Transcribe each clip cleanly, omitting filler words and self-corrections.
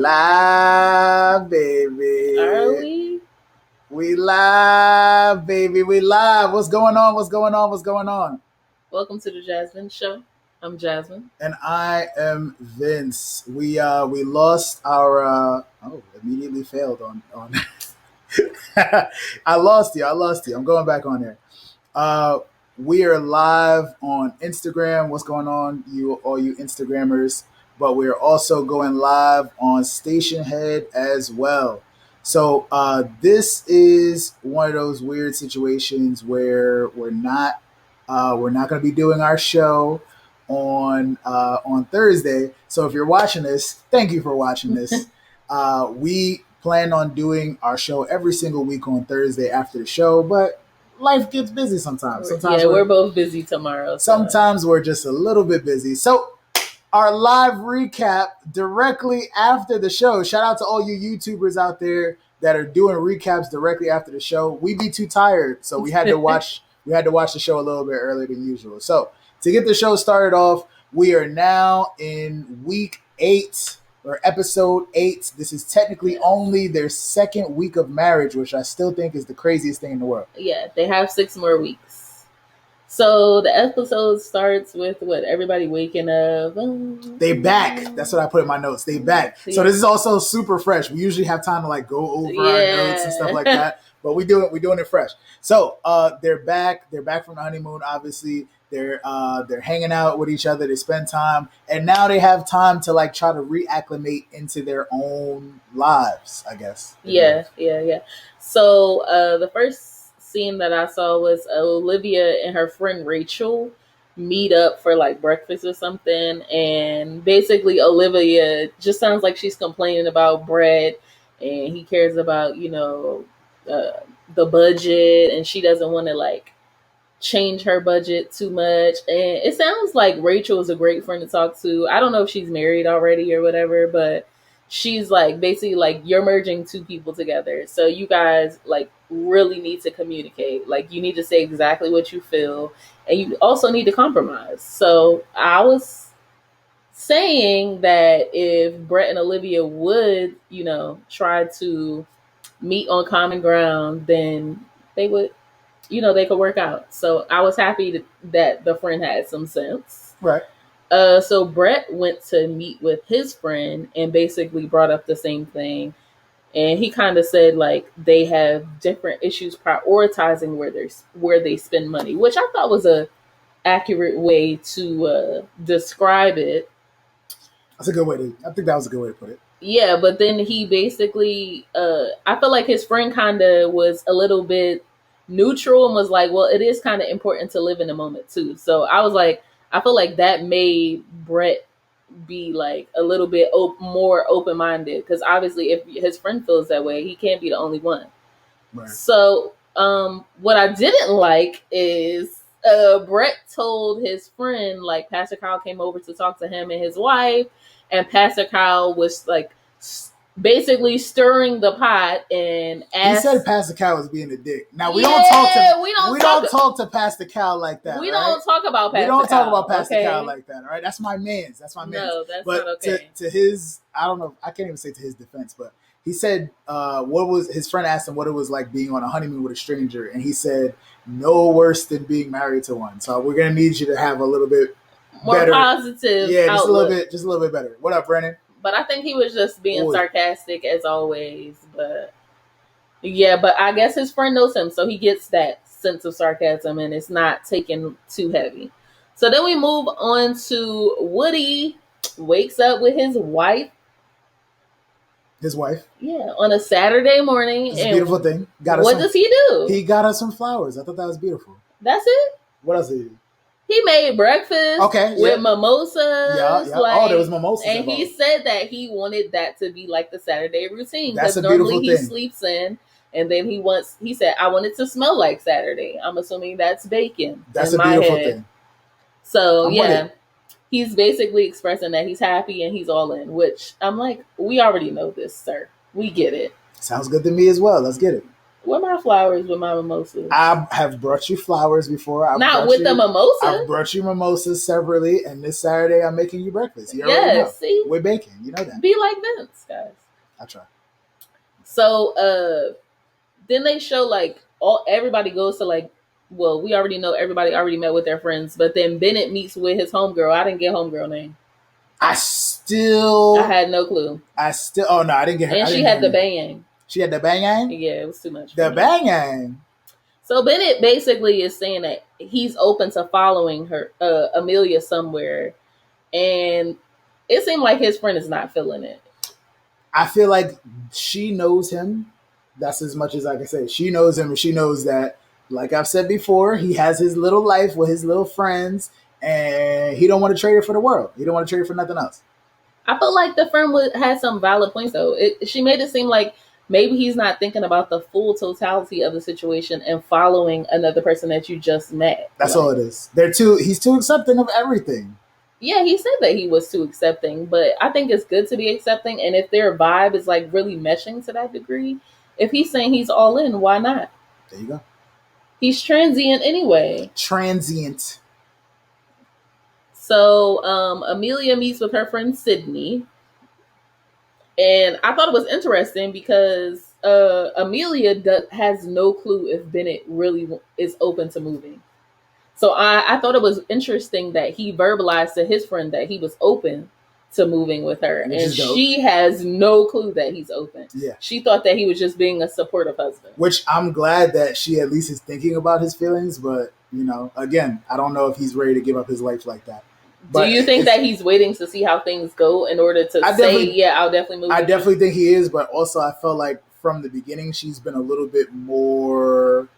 Live, baby. Are we? We live, baby. We live. What's going on? What's going on? What's going on? Welcome to the JasVynce show. I'm Jasmine. And I am Vince. We lost our immediately failed on I lost you. I'm going back on there. We are live on Instagram. What's going on, all you Instagrammers? But we're also going live on Station Head as well. So this is one of those weird situations where we're not going to be doing our show on Thursday. So if you're watching this, thank you for watching this. We plan on doing our show every single week on Thursday after the show, but life gets busy sometimes. We're both busy tomorrow. Sometimes we're just a little bit busy. So our live recap directly after the show. Shout out to all you YouTubers out there that are doing recaps directly after the show. We'd be too tired, so we had to watch the show a little bit earlier than usual. So to get the show started off, we are now in week 8 or episode 8. This is technically only their second week of marriage, which I still think is the craziest thing in the world. Yeah, they have 6 more weeks. So the episode starts with everybody waking up. They back. That's what I put in my notes. They back. So this is also super fresh. We usually have time to go over our notes and stuff like that, but we're doing it fresh. So they're back. They're back from the honeymoon. Obviously, they're hanging out with each other. They spend time, and now they have time to try to reacclimate into their own lives, I guess. Yeah. So the first scene that I saw was Olivia and her friend Rachel meet up for breakfast or something, and basically Olivia just sounds like she's complaining about Brett, and he cares about the budget, and she doesn't want to change her budget too much. And it sounds like Rachel is a great friend to talk to. I don't know if she's married already or whatever, but she's basically you're merging 2 people together, so you guys really need to communicate. You need to say exactly what you feel, and you also need to compromise. So I was saying that if Brett and Olivia would try to meet on common ground, then they would they could work out. So I was happy that the friend had some sense. Right. So Brett went to meet with his friend and basically brought up the same thing. And he kind of said they have different issues prioritizing where they spend money, which I thought was a accurate way to describe it. I think that was a good way to put it. Yeah, but then he basically, I feel like his friend kind of was a little bit neutral and was well, it is kind of important to live in the moment too. So I was I feel like that made Brett be a little bit more open-minded, because obviously if his friend feels that way, he can't be the only one. Right. So what I didn't like is Brett told his friend Pastor Kyle came over to talk to him and his wife, and Pastor Kyle was basically stirring the pot and asked. He said Pastor Kyle was being a dick. Now we don't talk to Pastor Kyle like that. We don't talk about Pastor Kyle. We don't talk about Pastor Kyle like that. All right, that's my man's. No, that's but not okay. To his, I don't know. I can't even say to his defense, but he said what was his friend asked him what it was like being on a honeymoon with a stranger, and he said no worse than being married to one. So we're gonna need you to have a little bit more better, positive. Yeah, outlook. just a little bit better. What up, Brennan? But I think he was just being sarcastic as always. But yeah, but I guess his friend knows him, so he gets that sense of sarcasm and it's not taken too heavy. So then we move on to Woody wakes up with his wife. His wife? Yeah, on a Saturday morning. It's a beautiful thing. What does he do? He got us some flowers. I thought that was beautiful. That's it? What else did he do? He made breakfast with mimosas. Yeah. There was mimosas. And he said that he wanted that to be the Saturday routine. That's a normally beautiful he thing. Sleeps in, and then he said, I want it to smell like Saturday. I'm assuming that's bacon. That's a beautiful thing. So he's basically expressing that he's happy and he's all in, which I'm we already know this, sir. We get it. Sounds good to me as well. Let's get it. Where my flowers with my mimosas? I have brought you flowers before. Not with the mimosa. I've brought you mimosas separately, and this Saturday I'm making you breakfast. You already know. See? We're baking. You know that. Be like Vince, guys. I try. So then they show like everybody goes to like, well, we already know everybody already met with their friends, but then Bennett meets with his homegirl. I didn't get homegirl name. I had no clue. Oh no, I didn't get her. And she had the bang. She had the bang? Yeah, it was too much. The bang. So Bennett basically is saying that he's open to following her, Amelia somewhere, and it seemed like his friend is not feeling it. I feel like she knows him. That's as much as I can say. She knows him, and she knows that, like I've said before, he has his little life with his little friends, and he don't want to trade it for the world. He don't want to trade it for nothing else. I felt like the friend had some valid points, though. She made it seem like maybe he's not thinking about the full totality of the situation and following another person that you just met. That's all it is. He's too accepting of everything. Yeah, he said that he was too accepting, but I think it's good to be accepting. And if their vibe is like really meshing to that degree, if he's saying he's all in, why not? There you go. He's transient anyway. Transient. So Amelia meets with her friend Sydney. And I thought it was interesting because Amelia has no clue if Bennett really is open to moving. So I thought it was interesting that he verbalized to his friend that he was open to moving with her. And she has no clue that he's open. Yeah. She thought that he was just being a supportive husband. Which I'm glad that she at least is thinking about his feelings. But, again, I don't know if he's ready to give up his life like that. But do you think that he's waiting to see how things go in order to I'll definitely move? I definitely think he is. But also I felt like from the beginning, she's been a little bit more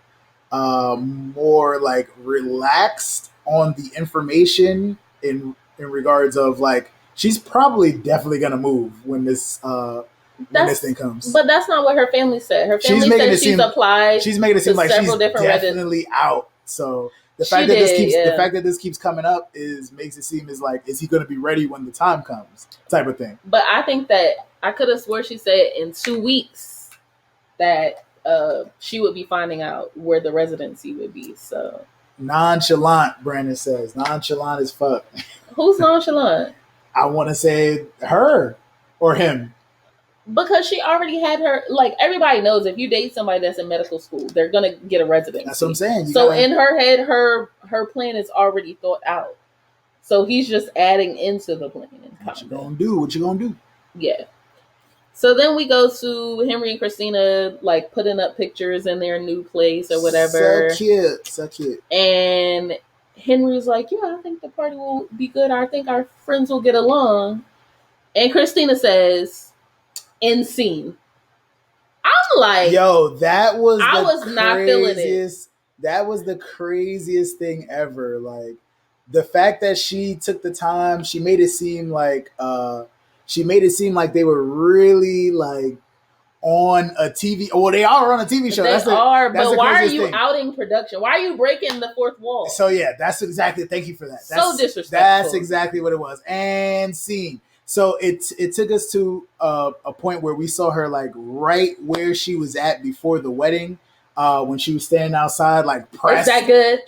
like relaxed on the information in regards of like, she's probably definitely going to move when this thing comes. But that's not what her family said. Her family said she's applied. She's making it seem like she's definitely out. So the fact that this keeps coming up makes it seem as like, is he going to be ready when the time comes, type of thing. But I think that I could have swore she said in 2 weeks that she would be finding out where the residency would be. So nonchalant, Brandon says. Nonchalant as fuck. Who's nonchalant? I want to say her or him. Because she already had her, like, everybody knows if you date somebody that's in medical school, they're going to get a residency. That's what I'm saying. In her head, her plan is already thought out. So he's just adding into the plan. What you going to do? Yeah. So then we go to Henry and Christina, like, putting up pictures in their new place or whatever. So cute. And Henry's like, yeah, I think the party will be good. I think our friends will get along. And Christina says, end scene. I'm like, yo, I was not feeling it. That was the craziest thing ever. Like, the fact that she took the time, she made it seem like they were really like on a TV. Well, they are on a TV show. But why are you outing production? Why are you breaking the fourth wall? So yeah, that's exactly. Thank you for that. So disrespectful. That's exactly what it was. And scene. So it took us to a point where we saw her like right where she was at before the wedding, when she was standing outside like pressed. Is that good?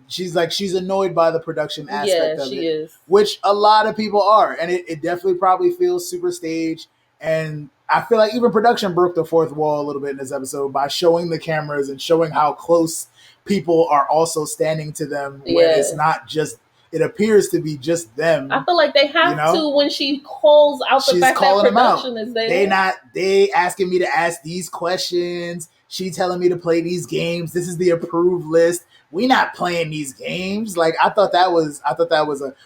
She's annoyed by the production aspect of it. Yeah, she is. Which a lot of people are, and it definitely probably feels super staged. And I feel like even production broke the fourth wall a little bit in this episode by showing the cameras and showing how close people are also standing to them when it's not just. It appears to be just them. I feel like they have to when she calls out the fact that production is there. They asking me to ask these questions. She telling me to play these games. This is the approved list. We not playing these games. Like I thought that was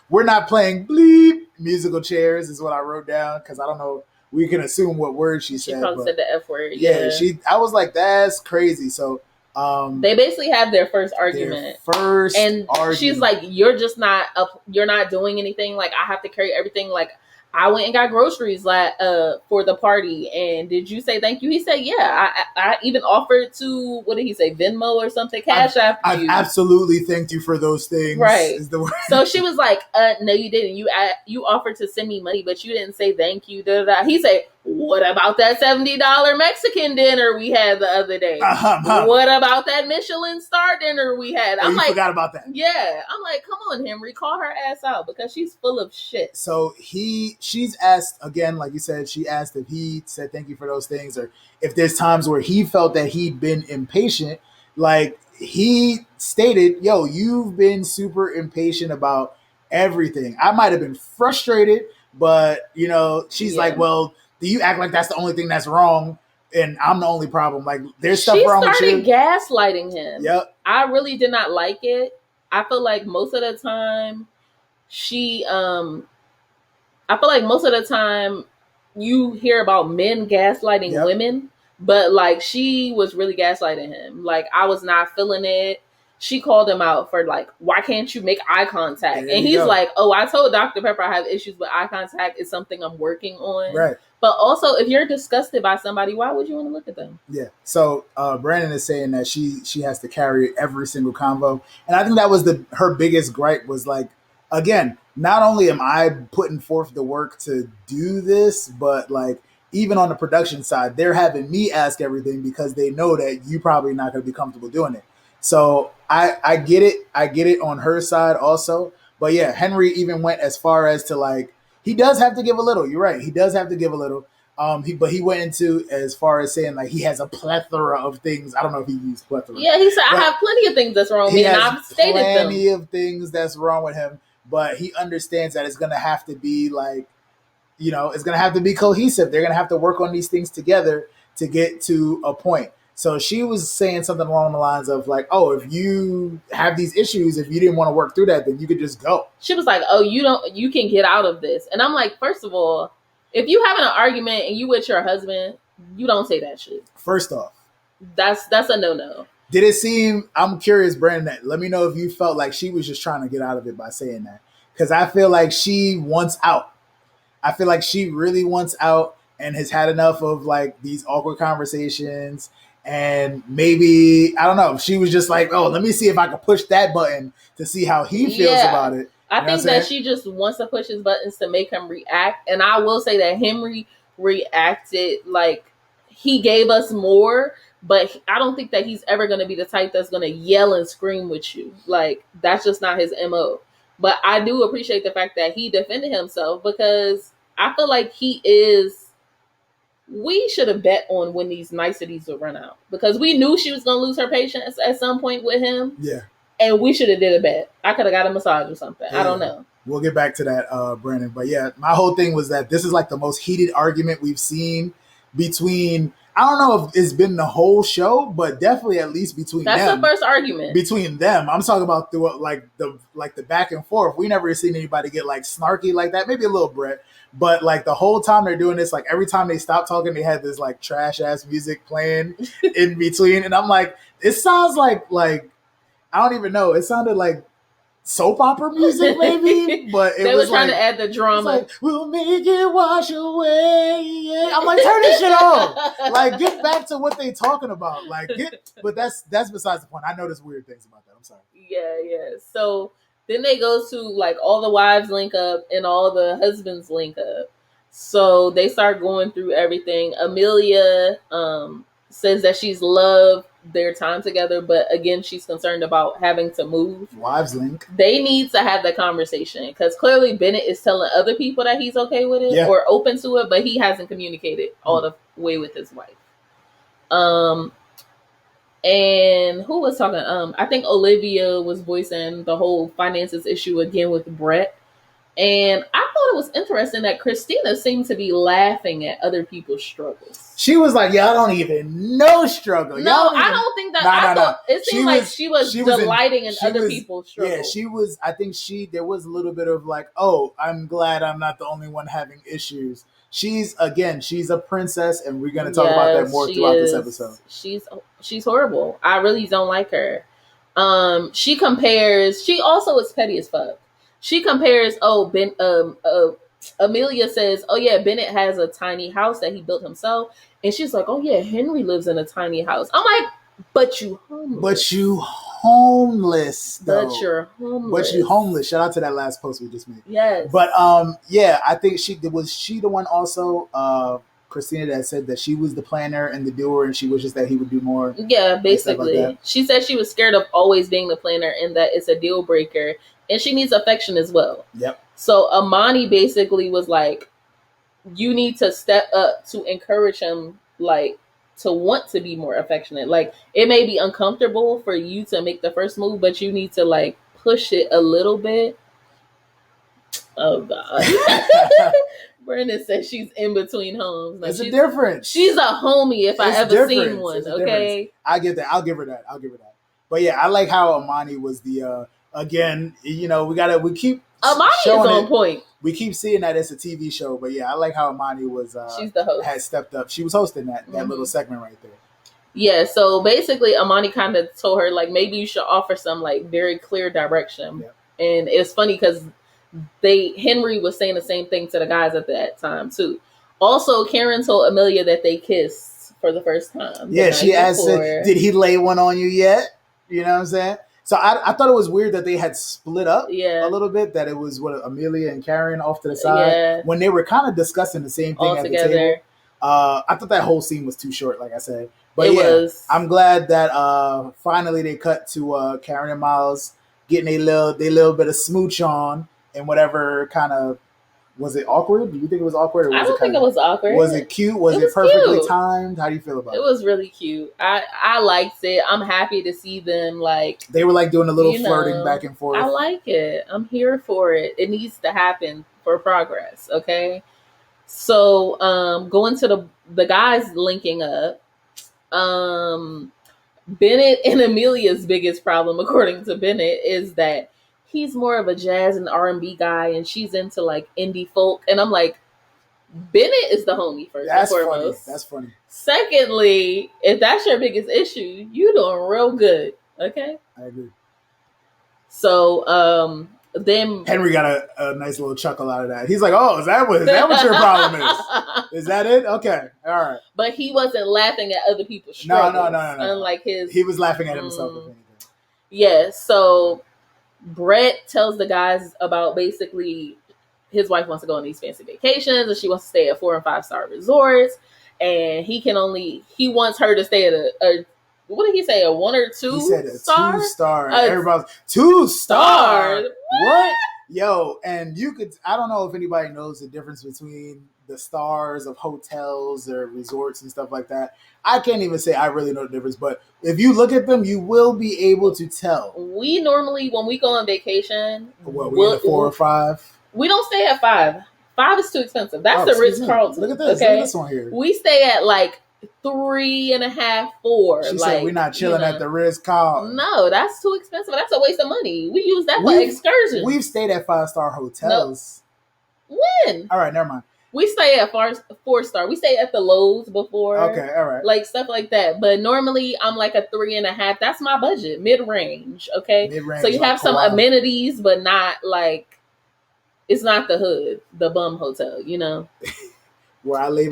we're not playing bleep musical chairs is what I wrote down because I don't know. We can assume what word she said. She probably said the F word. Yeah, I was like, that's crazy. So they basically have their first argument. She's like, you're not doing anything. Like I have to carry everything. Like I went and got groceries for the party. And did you say thank you? He said, yeah. I even offered to, what did he say? Venmo or something? Cash App. I've absolutely thanked you for those things. Right. Is the word. So she was like, no, you didn't. You offered to send me money, but you didn't say thank you. Da, da, da. He said, What about that $70 Mexican dinner we had the other day? What about that Michelin star dinner we had? I'm like, forgot about that. Yeah. I'm like, come on, Henry, call her ass out because she's full of shit. So she's asked again, like you said, she asked if he said thank you for those things, or if there's times where he felt that he'd been impatient. Like he stated, yo, you've been super impatient about everything. I might have been frustrated, but she's like, well, do you act like that's the only thing that's wrong and I'm the only problem? Like there's stuff wrong with you. She started gaslighting him. Yep. I really did not like it. I feel like most of the time you hear about men gaslighting women, but like she was really gaslighting him. Like I was not feeling it. She called him out for like, why can't you make eye contact? And he's like, oh, I told Dr. Pepper I have issues with eye contact. It's something I'm working on. Right. But also, if you're disgusted by somebody, why would you want to look at them? Yeah. So Brandon is saying that she has to carry every single convo. And I think that was her biggest gripe was like, again, not only am I putting forth the work to do this, but like even on the production side, they're having me ask everything because they know that you probably not going to be comfortable doing it. So I get it. I get it on her side also. But yeah, Henry even went as far as to like, he does have to give a little. You're right. He does have to give a little. But he went into as far as saying like he has a plethora of things. I don't know if he used plethora. Yeah, he said I have plenty of things that's wrong with me, and I've stated them. Plenty of things that's wrong with him. But he understands that it's going to have to be like, it's going to have to be cohesive. They're going to have to work on these things together to get to a point. So she was saying something along the lines of like, oh, if you have these issues, if you didn't want to work through that, then you could just go. She was like, oh, you can get out of this. And I'm like, first of all, if you having an argument and you with your husband, you don't say that shit. First off. That's a no-no. Did it seem, I'm curious, Brandon, let me know if you felt like she was just trying to get out of it by saying that. Because I feel like she wants out. I feel like she really wants out and has had enough of like these awkward conversations. And maybe, I don't know, she was just like, oh, let me see if I can push that button to see how he feels about it. I think that she just wants to push his buttons to make him react. And I will say that Henry reacted like he gave us more, but I don't think that he's ever going to be the type that's going to yell and scream with you. Like, that's just not his MO. But I do appreciate the fact that he defended himself because I feel like we should have bet on when these niceties would run out because we knew she was going to lose her patience at some point with him. Yeah. And we should have did a bet. I could have got a massage or something. Yeah. I don't know. We'll get back to that, Brandon. But yeah, my whole thing was that this is like the most heated argument we've seen between, I don't know if it's been the whole show, but definitely at least between them. That's the first argument. Between them. I'm talking about through like the back and forth. We never seen anybody get like snarky like that. Maybe a little Brett. But like the whole time they're doing this, like every time they stop talking, they had this like trash ass music playing in between. And I'm like, it sounds like I don't even know. It sounded like soap opera music, maybe, but they were trying to add the drama. Like, we'll make it wash away. I'm like, turn this shit off. Like, get back to what they talking about. Like, but that's besides the point. I noticed weird things about that. I'm sorry. Yeah. So then they go to like all the wives link up and all the husbands link up. So they start going through everything. Amelia says that she's loved their time together, but again, she's concerned about having to move. Wives link. They need to have that conversation because clearly Bennett is telling other people that he's okay with it or open to it, but he hasn't communicated all the way with his wife. And who was talking? I think Olivia was voicing the whole finances issue again with Brett. And I thought it was interesting that Christina seemed to be laughing at other people's struggles. She was like, "Y'all don't even know struggle." No, I don't think that. No. It seemed like she was delighting in other people's struggles. Yeah, she was. I think there was a little bit of like, "Oh, I'm glad I'm not the only one having issues." She's a princess, and we're going to talk about that more throughout this episode. She's horrible. I really don't like her. She also is petty as fuck. She compares, Amelia says, oh yeah, Bennett has a tiny house that he built himself. And she's like, oh yeah, Henry lives in a tiny house. I'm like, but you homeless. But you homeless, though. But you're homeless. But you homeless. Shout out to that last post we just made. Yes. But I think she the one also Christina that said that she was the planner and the doer, and she wishes that he would do more. Yeah, basically. Like she said she was scared of always being the planner and that it's a deal breaker, and she needs affection as well. Yep. So Amani basically was like, you need to step up to encourage him, like, to want to be more affectionate. Like, it may be uncomfortable for you to make the first move, but you need to, like, push it a little bit. Oh, God. Brandon says she's in between homes. It's a difference. She's a homie if I ever seen one, okay? I get that. I'll give her that. But yeah, I like how Amani was the, again, you know, we keep Amani is on point. We keep seeing that it's a TV show, but yeah, I like how Amani was, she's the host. Had stepped up. She was hosting that little segment right there. Yeah, so basically Amani kind of told her, like, maybe you should offer some, like, very clear direction. Yeah. And it's funny because Henry was saying the same thing to the guys at that time too. Also, Karen told Amelia that they kissed for the first time. Yeah, she asked, did he lay one on you yet? You know what I'm saying? So I thought it was weird that they had split up a little bit, that it was Amelia and Karen off to the side when they were kind of discussing the same thing all at together. The table. I thought that whole scene was too short, like I said. But I'm glad that finally they cut to Karen and Miles getting a little bit of smooch on, and whatever kind of, was it awkward? Do you think it was awkward? I don't think it was awkward. Was it cute? Was it perfectly timed? How do you feel about it? It was really cute. I liked it. I'm happy to see them, like, they were like doing a little flirting back and forth. I like it. I'm here for it. It needs to happen for progress. Okay. So going to the guys linking up, Bennett and Amelia's biggest problem, according to Bennett, is that he's more of a jazz and R&B guy, and she's into, like, indie folk. And I'm like, Bennett is the homie first and foremost. That's funny. Secondly, if that's your biggest issue, you're doing real good. Okay? I agree. So then Henry got a nice little chuckle out of that. He's like, "Oh, is that what your problem is? Is that it? Okay, all right." But he wasn't laughing at other people's struggles. No. Unlike his, he was laughing at himself. If anything. Yeah. So Brett tells the guys about basically his wife wants to go on these fancy vacations, and she wants to stay at 4 and 5 star resorts, and he wants her to stay at a what did he say? A 1 or 2? He said a star? 2-star. Everybody's 2-star. What? Yo, and I don't know if anybody knows the difference between the stars of hotels or resorts and stuff like that. I can't even say I really know the difference, but if you look at them, you will be able to tell. We normally, when we go on vacation, we're at 4 or 5. We don't stay at 5. 5 is too expensive. That's the Ritz-Carlton. Look at this. Okay? Look at this one here. We stay at like 3.5, 4. She said we're not chilling at the Ritz-Carlton. No, that's too expensive. That's a waste of money. We use that for excursions. We've stayed at 5-star hotels. No. When? All right, never mind. We stay at 4-star. We stay at the Lowe's before. Okay, all right. Like stuff like that. But normally I'm like a 3.5. That's my budget. Mid-range. Okay. Mid-range. So you have some amenities, but not like, it's not the hood, the bum hotel, you know? Where I lay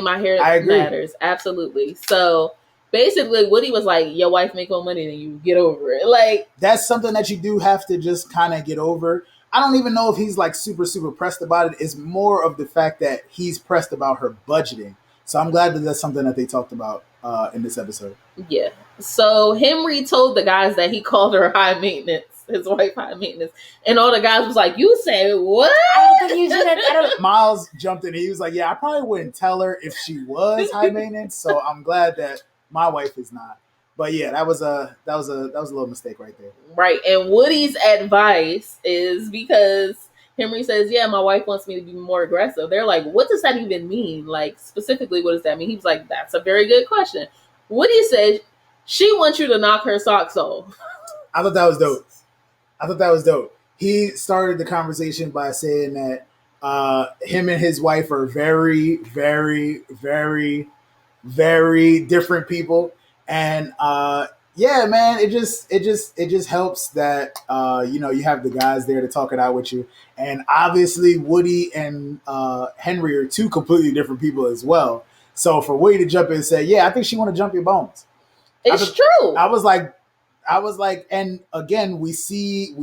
my hair matters. Absolutely. So basically Woody was like, your wife make more money than you, get over it. Like, that's something that you do have to just kind of get over. I don't even know if he's like super, super pressed about it. It's more of the fact that he's pressed about her budgeting. So I'm glad that that's something that they talked about in this episode. Yeah. So Henry told the guys that he called her high maintenance, his wife high maintenance. And all the guys was like, you said what? I don't think you did it. Miles jumped in. He was like, yeah, I probably wouldn't tell her if she was high maintenance. So I'm glad that my wife is not. But yeah, that was a little mistake right there. Right. And Woody's advice is, because Henry says, yeah, my wife wants me to be more aggressive. They're like, what does that even mean? Like, specifically, what does that mean? He was like, that's a very good question. Woody said, she wants you to knock her socks off. I thought that was dope. He started the conversation by saying that him and his wife are very, very, very, very different people. And yeah, man, it just helps that you have the guys there to talk it out with you. And obviously Woody and Henry are two completely different people as well. So for Woody to jump in and say, yeah, I think she want to jump your bones. It's true. I was like, and again, we see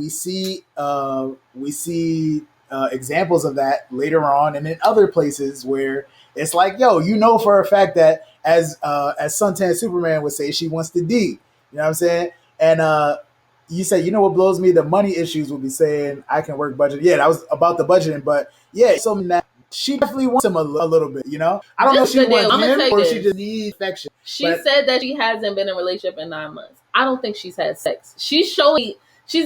examples of that later on and in other places where It's like, yo, you know for a fact that as Suntan Superman would say, she wants the D. You know what I'm saying? And you said, you know what blows me? The money issues will be saying I can work budget. Yeah, that was about the budgeting, but yeah, something that she definitely wants him a little bit. You know, I don't know if she wants him or she just needs affection. She said that she hasn't been in a relationship in 9 months. I don't think she's had sex. She's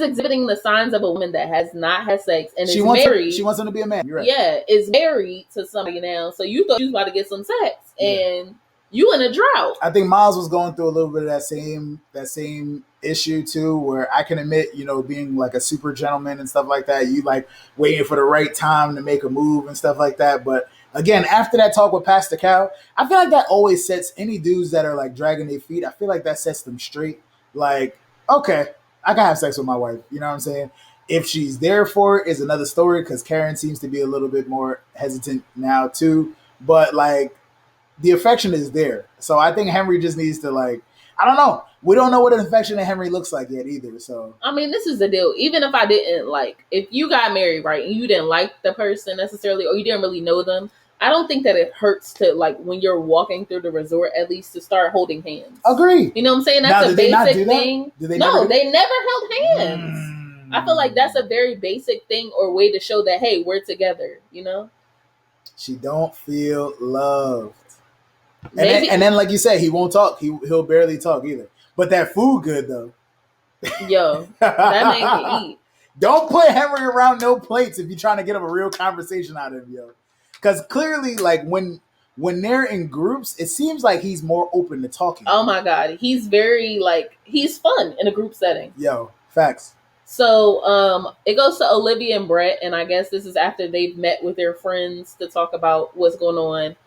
exhibiting the signs of a woman that has not had sex and is married. She wants him to be a man. You're right. Yeah, is married to somebody now. So you thought you was about to get some sex, and you in a drought. I think Miles was going through a little bit of that same issue too, where I can admit, you know, being like a super gentleman and stuff like that, you like waiting for the right time to make a move and stuff like that. But again, after that talk with Pastor Cal, I feel like that always sets any dudes that are like dragging their feet. I feel like that sets them straight. Like, okay, I can have sex with my wife. You know what I'm saying? If she's there for it is another story, because Karen seems to be a little bit more hesitant now too. But like, the affection is there. So I think Henry just needs to, like, I don't know. We don't know what an affectionate Henry looks like yet either. So I mean, this is the deal. Even if I didn't if you got married, right, and you didn't like the person necessarily, or you didn't really know them, I don't think that it hurts to, like, when you're walking through the resort, at least to start holding hands. Agree. You know what I'm saying? That's a basic thing. They never held hands. I feel like that's a very basic thing or way to show that, hey, we're together, you know? She don't feel loved. And then, like you said, he won't talk. He'll barely talk either. But that food good, though. Yo, that man can eat. Don't put Henry around no plates if you're trying to get him a real conversation out of him, yo. Because clearly, like, when they're in groups, it seems like he's more open to talking. Oh, my God. He's very, he's fun in a group setting. Yo, facts. So it goes to Olivia and Brett, and I guess this is after they've met with their friends to talk about what's going on.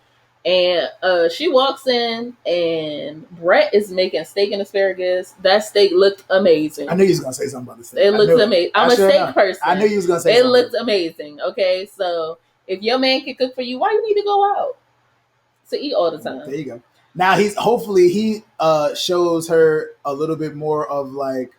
And she walks in, and Brett is making steak and asparagus. That steak looked amazing. I knew you was gonna say something about the steak. It looks amazing. I'm a steak person. I knew you was gonna say something. It looked amazing. Okay, so if your man can cook for you, why you need to go out to eat all the time? There you go. Now hopefully he shows her a little bit more of like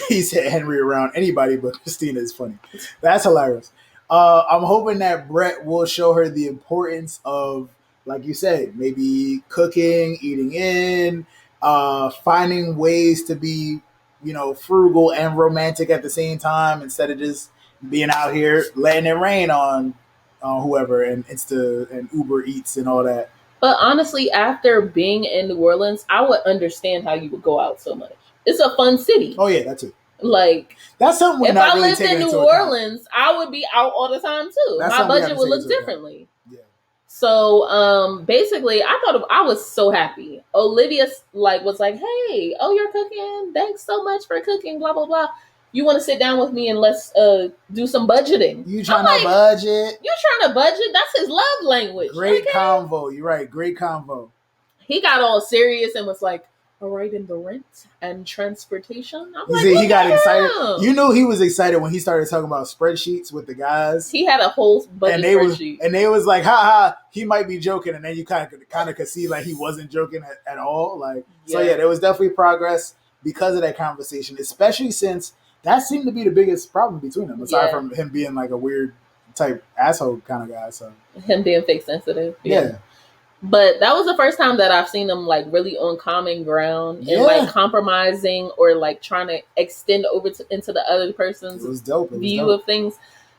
he said Henry around anybody, but Christina is funny. That's hilarious. I'm hoping that Brett will show her the importance of, like you said, maybe cooking, eating in, finding ways to be, you know, frugal and romantic at the same time instead of just being out here letting it rain on whoever and and Uber Eats and all that. But honestly, after being in New Orleans, I would understand how you would go out so much. It's a fun city. Oh yeah, that's it. Like, that's something we're if not I really lived in New Orleans, I would be out all the time too. My budget would look differently. Yeah. So basically, I was so happy. Olivia was like, "Hey, oh, you're cooking. Thanks so much for cooking. Blah blah blah. You want to sit down with me and let's do some budgeting? You trying to budget? You trying to budget? That's his love language. Great convo. You're right. Great convo. He got all serious and was like, all right, in the rent and transportation. He got excited. You knew he was excited when he started talking about spreadsheets with the guys. He had a whole budget spreadsheet. And they was like, ha ha, he might be joking. And then you kind of could see like he wasn't joking at all. Like, So yeah, there was definitely progress because of that conversation, especially since that seemed to be the biggest problem between them, aside from him being like a weird type asshole kind of guy. So him being fake sensitive. Yeah. But that was the first time that I've seen them like really on common ground and like compromising or like trying to extend over into the other person's view of things.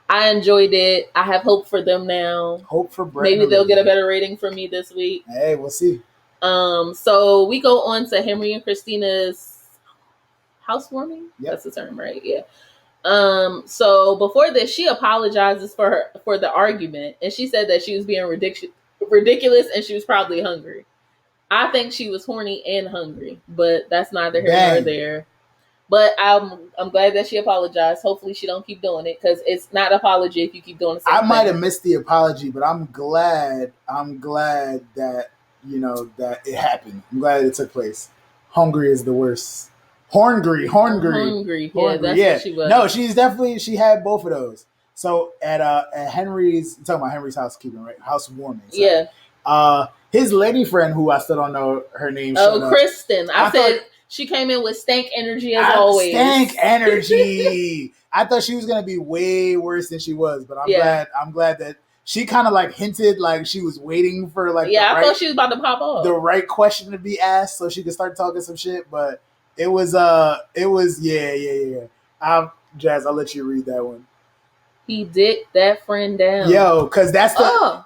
I enjoyed it. I have hope for them now. Hope for Brett. Maybe they'll get a better rating from me this week. Hey, we'll see. So we go on to Henry and Christina's housewarming. Yep. That's the term, right? Yeah. So before this, she apologizes for the argument, and she said that she was being ridiculous and she was probably hungry. I think she was horny and hungry, but that's neither here nor there. But I'm glad that she apologized. Hopefully she don't keep doing it, because it's not an apology if you keep doing the same thing. I might have missed the apology, but I'm glad that, you know, that it happened. I'm glad it took place. Hungry is the worst. Horngry. Yeah, that's what she was. No, she had both of those. So at Henry's, you're talking about Henry's housekeeping, right? Housewarming. So, yeah. His lady friend, who I still don't know her name. Kristen. I said she came in with stank energy as always. Stank energy. I thought she was gonna be way worse than she was, but I'm glad that she kind of like hinted like she was waiting for like I thought she was about to pop off. The right question to be asked so she could start talking some shit. But it was yeah. Jazz, I'll let you read that one. He dicked that friend down. Yo, because that's what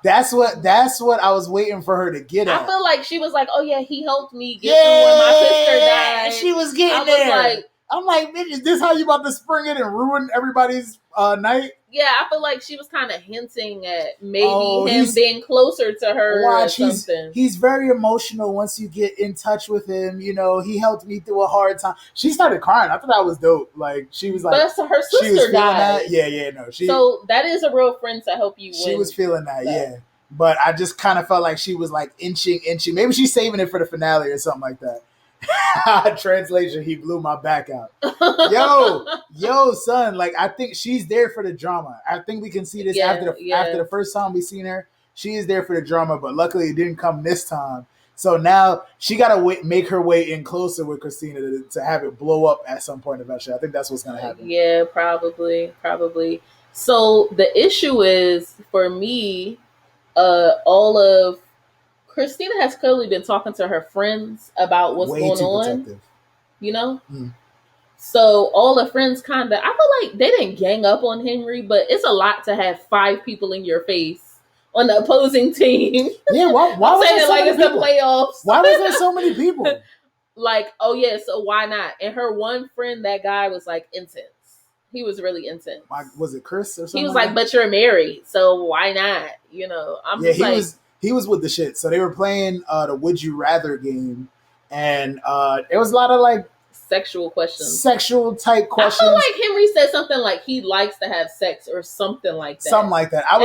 I was waiting for her to get at. I feel like she was like, oh yeah, he helped me get through when my sister died. She was getting there. I'm like, bitch, is this how you about to spring it and ruin everybody's night? Yeah, I feel like she was kind of hinting at maybe him being closer to her or something. He's very emotional once you get in touch with him. You know, he helped me through a hard time. She started crying. I thought that was dope. Like, she was like... But her sister died. That. Yeah, no. So that is a real friend to help you win. She was feeling that, yeah. But I just kind of felt like she was like inching. Maybe she's saving it for the finale or something like that. Translation, he blew my back out. Yo, son, like, I think she's there for the drama. I think we can see this after the first time we seen her. She is there for the drama, but luckily it didn't come this time. So now she got to make her way in closer with Christina to have it blow up at some point eventually. I think that's what's going to happen. Yeah, probably. So the issue is, for me, all of Christina has clearly been talking to her friends about what's going on. Protective. You know? Mm. So all the friends I feel like they didn't gang up on Henry, but it's a lot to have 5 people in your face on the opposing team. Yeah, why was there so many people? It's the playoffs. Why was there so many people? Like, oh yeah, so why not? And her one friend, that guy was like intense. He was really intense. Was it Chris or something? He was like, but you're married, so why not? You know, he was with the shit. So they were playing the Would You Rather game, and there was a lot of like sexual questions, sexual type questions. I feel like Henry said something like he likes to have sex or something like that. Something like that. I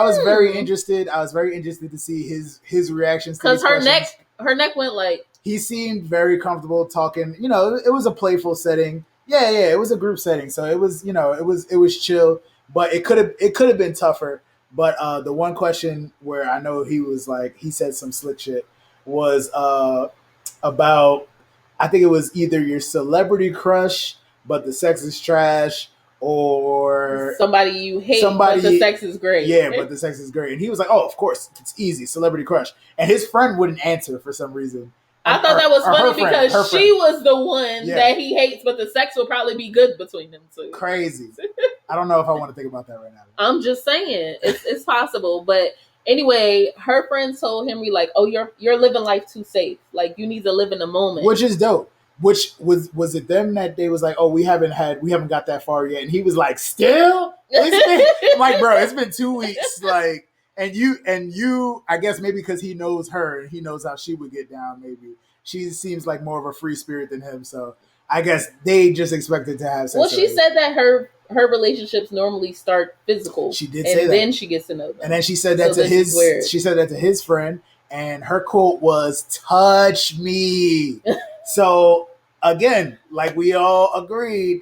was very interested. I was very interested to see his reactions to these questions. Her neck went like. He seemed very comfortable talking. You know, it was a playful setting. Yeah, it was a group setting, so it was, it was chill. But it could have been tougher. But the one question where I know he said some slick shit was about, I think it was either your celebrity crush, but the sex is trash, or somebody you hate, but the sex is great. Yeah, but the sex is great. And he was like, oh, of course, it's easy, celebrity crush. And his friend wouldn't answer for some reason. I thought that was funny because she was the one that he hates, but the sex will probably be good between them two. Crazy. I don't know if I want to think about that right now. I'm just saying it's possible, but anyway, her friends told Henry like, "Oh, you're living life too safe. Like you need to live in the moment," which is dope. Which was it them that they was like, "Oh, we haven't got that far yet," and he was like, "Still?" I'm like, bro, it's been 2 weeks, like. And you, I guess maybe because he knows her and he knows how she would get down, maybe. She seems like more of a free spirit than him, so I guess they just expected to have sex. Well, she said that her relationships normally start physical. She did say that. And then she gets to know them. And then she said that she said that to his friend, and her quote was, "Touch me." So again, like we all agreed,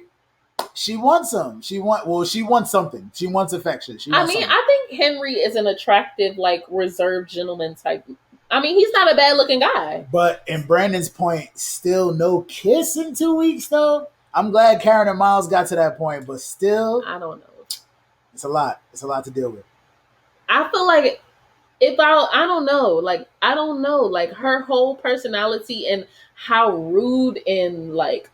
she wants some. She wants something. She wants affection. I think Henry is an attractive, like, reserved gentleman type. I mean, he's not a bad looking guy. But in Brandon's point, still no kiss in 2 weeks, though. I'm glad Karen and Miles got to that point, but still, I don't know. It's a lot. It's a lot to deal with. I feel like I don't know. Like her whole personality and how rude and like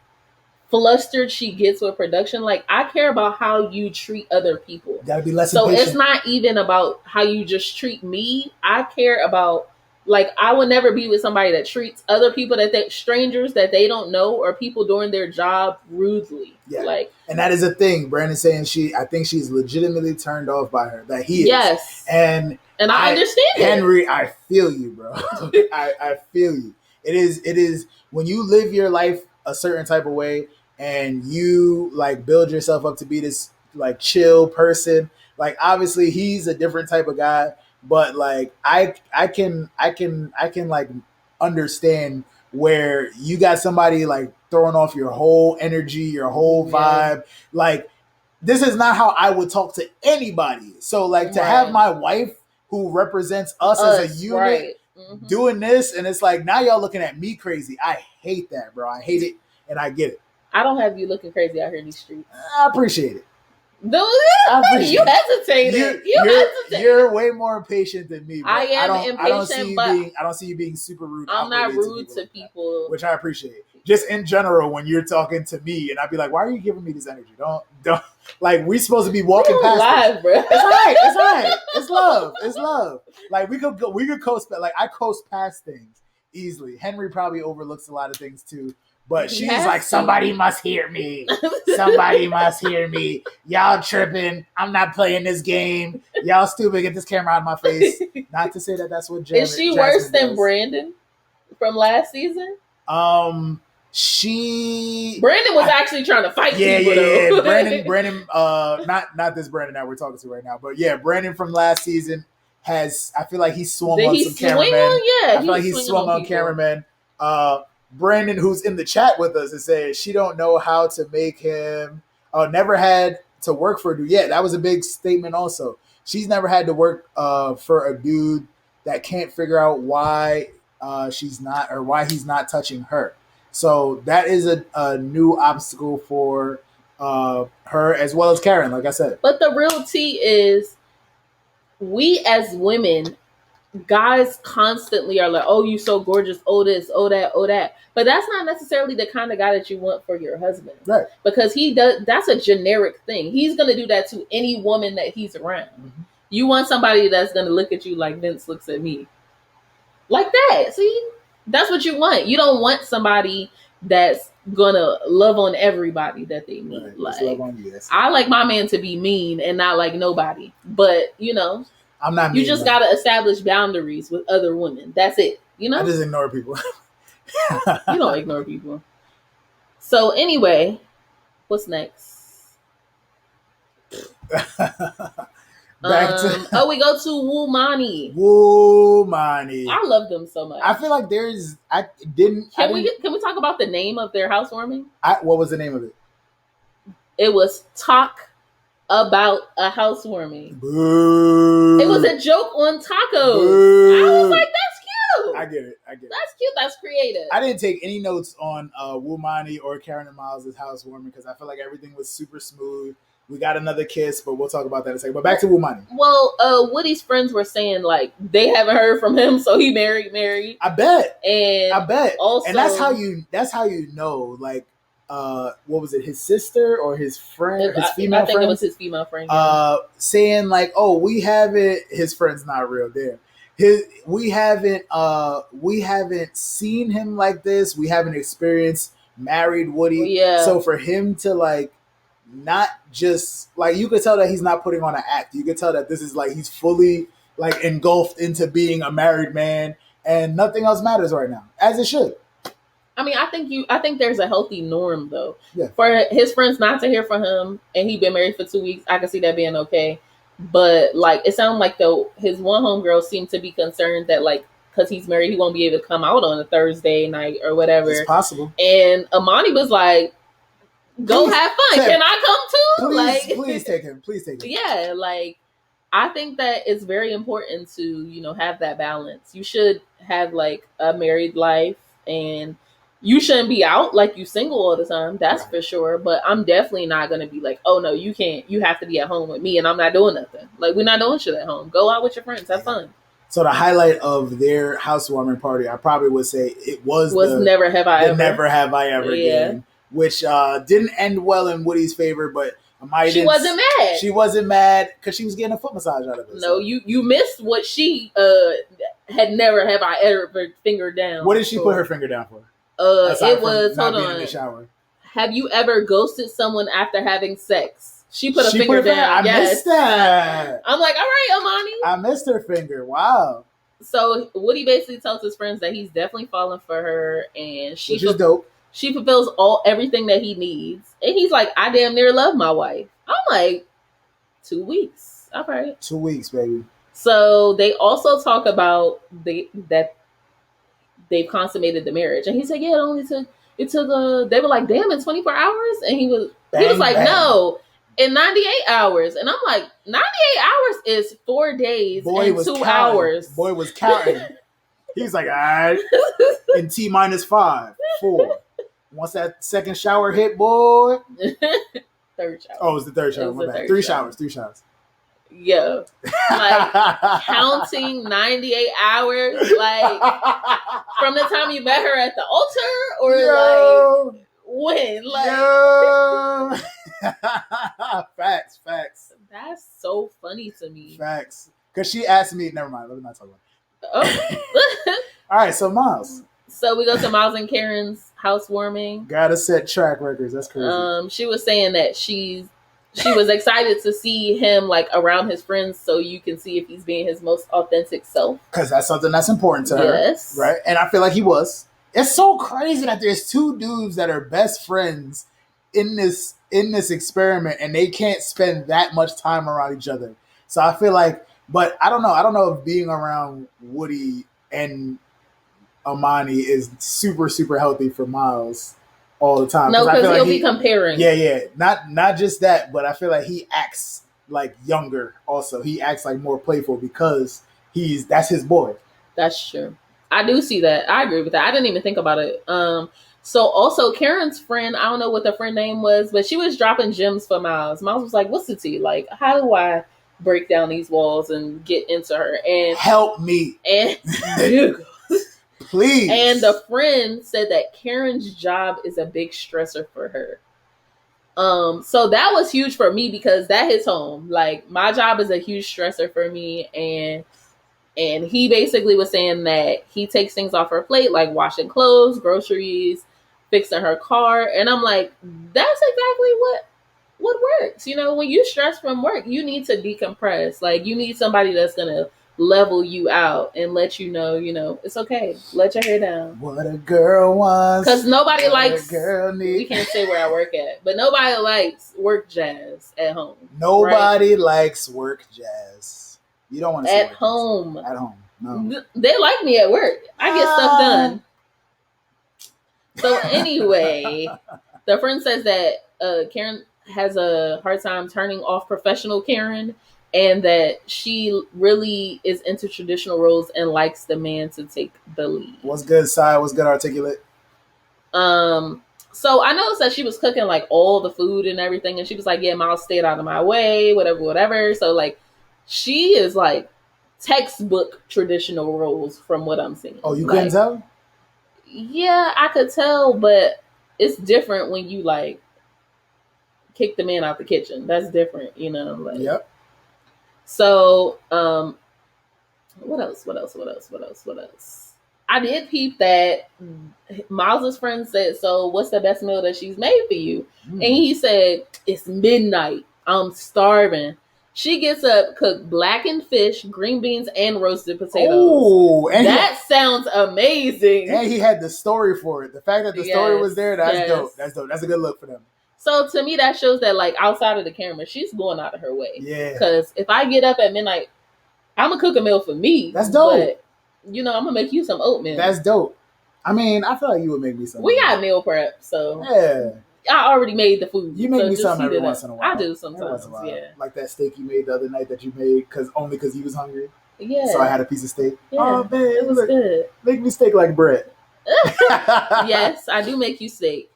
flustered she gets with production. Like, I care about how you treat other people. Gotta be less so impatient. It's not even about how you just treat me. I care about, like, I would never be with somebody that treats other people, strangers that they don't know, or people doing their job rudely. Yeah. Like, and that is a thing. Brandon's saying I think she's legitimately turned off by her. That he is. Yes. And I understand Henry, I feel you, bro. I feel you. It is when you live your life a certain type of way and you like build yourself up to be this like chill person. Like, obviously he's a different type of guy, but like I can like understand where you got somebody like throwing off your whole energy, your whole vibe. Yeah. Like, this is not how I would talk to anybody. So like to have my wife who represents us as a unit doing this, and it's like, now y'all looking at me crazy. I hate that, bro. I hate it, and I get it. I don't have you looking crazy out here in these streets. I appreciate it. No, I appreciate you hesitated. You hesitated. You're way more patient than me. But I am I don't see impatient, you but being. I don't see you being super rude. I'm not rude to like people. which I appreciate. Just in general, when you're talking to me, and I'd be like, "Why are you giving me this energy? Don't like we supposed to be walking past live, bro. It's alright. It's alright. It's love. It's love. Like we could coast, like I coast past things easily. Henry probably overlooks a lot of things too. But she's like, somebody must hear me. Somebody must hear me. Y'all tripping. I'm not playing this game. Y'all stupid. Get this camera out of my face. Not to say that that's what Is she worse than Brandon from last season? Brandon was actually trying to fight people. Yeah. Brandon, not this Brandon that we're talking to right now, but yeah, Brandon from last season has. I feel like he swung on some cameramen. Yeah, I feel like he swung on cameramen. Brandon, who's in the chat with us, is saying she don't know how to make him. Never had to work for a dude. Yeah, that was a big statement. Also, she's never had to work for a dude that can't figure out why she's not or why he's not touching her. So that is a new obstacle for her as well as Karen, like I said. But the real tea is we as women, guys constantly are like, oh, you so gorgeous, oh this, oh that, oh that. But that's not necessarily the kind of guy that you want for your husband. Right. Because that's a generic thing. He's going to do that to any woman that he's around. Mm-hmm. You want somebody that's going to look at you like Vince looks at me. Like that. See? That's what you want. You don't want somebody that's gonna love on everybody that they meet. Right. Like, love on you. I like my man to be mean and not like nobody. But I'm not. You just gotta establish boundaries with other women. That's it. I just ignore people. You don't ignore people. So anyway, what's next? We go to Woomani. I love them so much. I feel like Can we talk about the name of their housewarming? What was the name of it? It was Talk About a Housewarming. Boo. It was a joke on tacos. Boo. I was like, that's cute. I get it. That's cute. That's creative. I didn't take any notes on Woomani or Karen and Miles' housewarming because I felt like everything was super smooth. We got another kiss, but we'll talk about that in a second. But back to Woomani. Well, Woody's friends were saying like they haven't heard from him, so he married Mary. I bet. And also, and that's how you know, like, what was it? His sister or his friend? His female friend. I think it was his female friend. Saying like, "Oh, we haven't." His friend's not real. There. We haven't seen him like this. We haven't experienced married Woody. Yeah. So for him to like. Not just like you could tell that he's not putting on an act. You could tell that this is like he's fully like engulfed into being a married man, and nothing else matters right now, as it should. I mean, I think there's a healthy norm though. Yeah. For his friends not to hear from him, and he'd been married for 2 weeks. I can see that being okay, but like it sounded like though his one homegirl seemed to be concerned that like because he's married, he won't be able to come out on a Thursday night or whatever. It's possible. And Amani was like. Go have fun. Can I come too? Please take him. Please take him. Yeah, like I think that it's very important to, have that balance. You should have like a married life and you shouldn't be out like you single all the time. That's for sure. But I'm definitely not going to be like, oh no, you can't. You have to be at home with me and I'm not doing nothing. Like we're not doing shit at home. Go out with your friends. Have fun. So the highlight of their housewarming party, I probably would say it was Never Have I Ever. Never Have I Ever game. Which didn't end well in Woody's favor, but she wasn't mad. She wasn't mad because she was getting a foot massage out of it. No, so. you missed what she had never have I ever fingered down. What did she put her finger down for? It was hold on. In the shower. Have you ever ghosted someone after having sex? She put a finger down. I missed that. I'm like, all right, Amani. I missed her finger. Wow. So Woody basically tells his friends that he's definitely falling for her, and which is dope. She fulfills everything that he needs. And he's like, I damn near love my wife. I'm like, 2 weeks. All right. 2 weeks, baby. So they also talk about that they've consummated the marriage. And he said, yeah, it took they were like, damn, in 24 hours? And he was like, no, in 98 hours. And I'm like, 98 hours is 4 days and 2 hours. Boy was counting. He's like, all right, in T-5, 4. Once that second shower hit, boy. third shower. Oh, it was the third shower. My bad. Three showers. Yeah. Like, counting 98 hours, like, from the time you met her at the altar, or like, when? Like, yo. Facts. That's so funny to me. Facts. Because she asked me, never mind, let me not talk about it. Oh. All right, so Miles. So we go to Miles and Karen's housewarming. Gotta set track records. That's crazy. She was saying that she was excited to see him like around his friends, so you can see if he's being his most authentic self. Because that's something that's important to her. Yes. Right? And I feel like he was. It's so crazy that there's two dudes that are best friends in this experiment, and they can't spend that much time around each other. So I feel like, but I don't know if being around Woody and Amani is super, super healthy for Miles all the time. No, because he'll be comparing. Yeah. Not just that, but I feel like he acts like younger also. He acts like more playful because that's his boy. That's true. I do see that. I agree with that. I didn't even think about it. So also Karen's friend, I don't know what the friend name was, but she was dropping gems for Miles. Miles was like, what's the tea? Like, how do I break down these walls and get into her? And help me. And please. And the friend said that Karen's job is a big stressor for her. So that was huge for me because that hits home. Like, my job is a huge stressor for me, and he basically was saying that he takes things off her plate, like washing clothes, groceries, fixing her car. And I'm like, that's exactly what works. You know, when you stress from work, you need to decompress. Like, you need somebody that's going to level you out and let you know, it's okay. Let your hair down. What a girl wants. Because nobody likes, girl need. We can't say where I work at, but nobody likes work jazz at home. Nobody likes work jazz. You don't want to at home. At home, no. They like me at work. I get stuff done. So anyway, the friend says that Karen has a hard time turning off professional Karen, and that she really is into traditional roles and likes the man to take the lead. What's good, Sai? What's good, Articulate? So I noticed that she was cooking like all the food and everything, and she was like, yeah, Miles stayed out of my way, whatever. So like, she is like textbook traditional roles from what I'm seeing. Oh, you couldn't tell? Yeah, I could tell, but it's different when you like kick the man out the kitchen. That's different, like. Yep. So, what else? I did peep that Miles' friend said, so what's the best meal that she's made for you? And he said, it's midnight. I'm starving. She gets up, cook blackened fish, green beans, and roasted potatoes. Oh, and that sounds amazing. And he had the story for it. The fact that the story was there, that's dope. That's dope. That's a good look for them. So to me, that shows that, like, outside of the camera, she's going out of her way. Yeah. Because if I get up at midnight, I'm going to cook a meal for me. That's dope. But, I'm going to make you some oatmeal. That's dope. I mean, I feel like you would make me some. We got meal prep, so. Yeah. I already made the food. You make me something every once in a while. I do sometimes, yeah. Like that steak you made the other night that you made only because you was hungry. Yeah. So I had a piece of steak. Yeah. Oh, man. It was good. Make me steak like Brett. Yes, I do make you steak.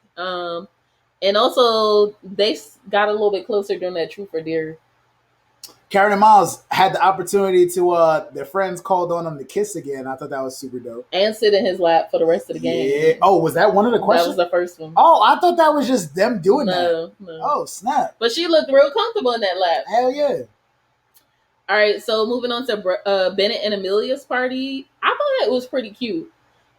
And also, they got a little bit closer during that Truth or Dare. Karen and Miles had the opportunity to, their friends called on them to kiss again. I thought that was super dope. And sit in his lap for the rest of the game. Yeah. Oh, was that one of the questions? That was the first one. Oh, I thought that was just them doing that. No. Oh, snap. But she looked real comfortable in that lap. Hell yeah. All right, so moving on to Bennett and Amelia's party. I thought it was pretty cute.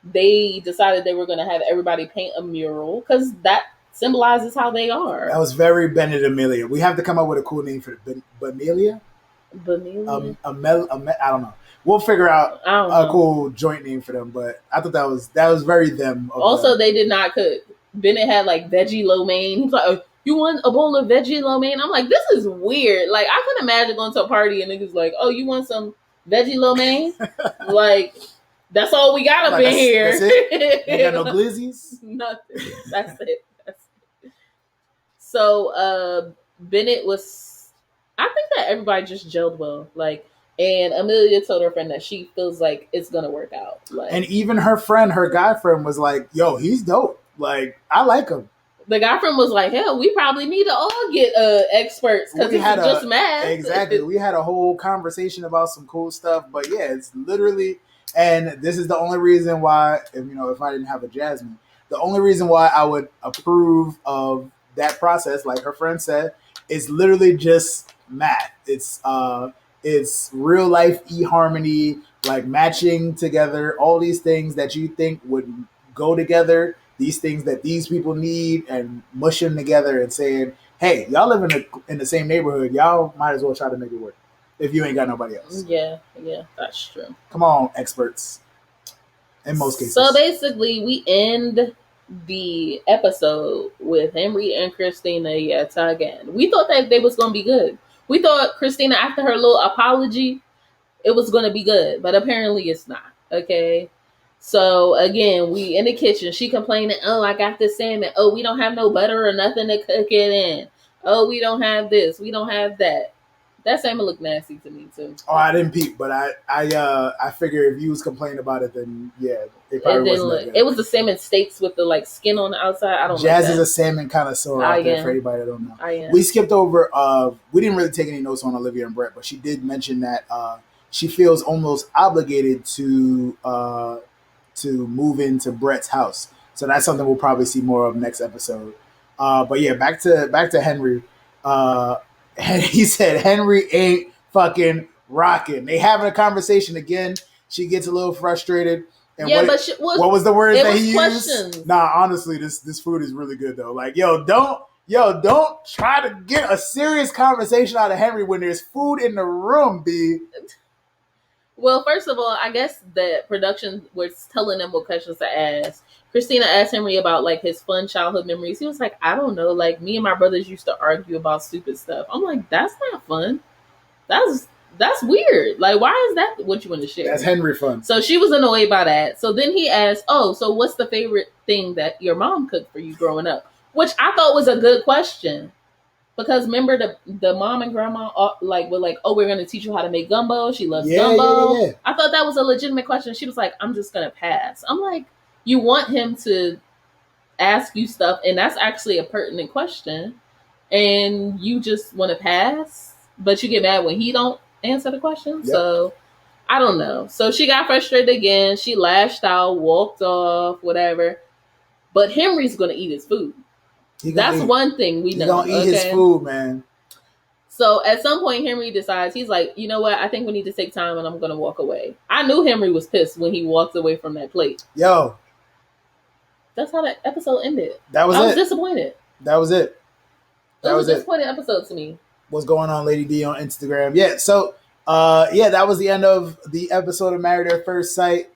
They decided they were going to have everybody paint a mural because that symbolizes how they are. That was very Bennett and Amelia. We have to come up with a cool name for the Benelia? Benelia? I don't know. We'll figure out a cool joint name for them, but I thought that was very them. Also, they did not cook. Bennett had like veggie lo mein. He was like, oh, you want a bowl of veggie lo mein? I'm like, this is weird. Like, I couldn't imagine going to a party and niggas like, oh, you want some veggie lo mein? Like, that's all we got up in here. That's it? You got no glizzies? Nothing. That's it. So Bennett was, I think that everybody just gelled well. Like, and Amelia told her friend that she feels like it's gonna work out. Like, and even her guy friend was like, yo, he's dope. Like, I like him. the guy friend was like, hell, we probably need to all get experts because it's just math. Exactly. We had a whole conversation about some cool stuff, but yeah, it's literally, and this is the only reason why, if I didn't have a Jasmine, the only reason why I would approve of that process, like her friend said, is literally just math. It's real life eHarmony, like matching together all these things that you think would go together, these things that these people need, and mush them together and saying, hey, y'all live in the same neighborhood. Y'all might as well try to make it work if you ain't got nobody else. Yeah, that's true. Come on, experts. In most cases. So basically, we end the episode with Henry and Christina yet again. We thought that they was going to be good. We thought Christina, after her little apology, it was going to be good. But apparently it's not. Okay? So, again, we in the kitchen. She complaining, oh, I got this salmon. Oh, we don't have no butter or nothing to cook it in. Oh, we don't have this. We don't have that. That salmon looked nasty to me, too. Oh, I didn't peep, but I figure if you was complaining about it, then, yeah, it probably wasn't that good. It was the salmon steaks with the, like, skin on the outside. I don't know. Jazz is a salmon connoisseur out there for anybody that don't know. I am. We skipped over, we didn't really take any notes on Olivia and Brett, but she did mention that she feels almost obligated to move into Brett's house. So that's something we'll probably see more of next episode. But yeah, back to Henry. He said Henry ain't fucking rocking. They having a conversation again. She gets a little frustrated. And yeah, what was the word that he questions. used? Nah, honestly, this food is really good though. Like, don't try to get a serious conversation out of Henry when there's food in the room, B. Well, first of all, I guess the production was telling them what questions to ask. Christina asked Henry about, like, his fun childhood memories. He was like, I don't know. Like, me and my brothers used to argue about stupid stuff. I'm like, that's not fun. That's weird. Like, why is that what you want to share? That's Henry fun. So she was annoyed by that. So then he asked, oh, so what's the favorite thing that your mom cooked for you growing up? Which I thought was a good question. Because remember the mom and grandma were like, oh, we're going to teach you how to make gumbo. She loves gumbo. Yeah. I thought that was a legitimate question. She was like, I'm just going to pass. I'm like, you want him to ask you stuff, and that's actually a pertinent question, and you just want to pass, but you get mad when he don't answer the question. Yep. So I don't know. So she got frustrated again. She lashed out, walked off, whatever. But Henry's going to eat his food. That's one thing we know. He's going to eat his food, man. So at some point, Henry decides, he's like, you know what? I think we need to take time, and I'm going to walk away. I knew Henry was pissed when he walked away from that plate. Yo. That's how the episode ended. I was disappointed. That was it. It was a disappointing episode to me. What's going on, Lady D on Instagram? Yeah, so that was the end of the episode of Married at First Sight.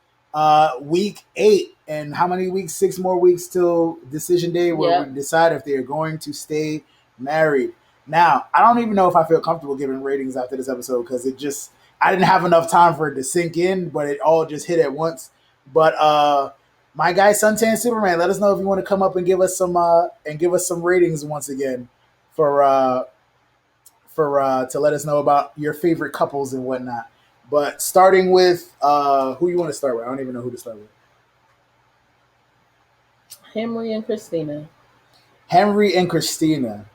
Week 8, and how many weeks? 6 more weeks till decision day, where we decide if they are going to stay married. Now, I don't even know if I feel comfortable giving ratings after this episode, because I didn't have enough time for it to sink in, but it all just hit at once. But my guy Suntan Superman, let us know if you want to come up and give us some ratings once again for to let us know about your favorite couples and whatnot. But starting with who you want to start with? I don't even know who to start with. Henry and Christina. Henry and Christina.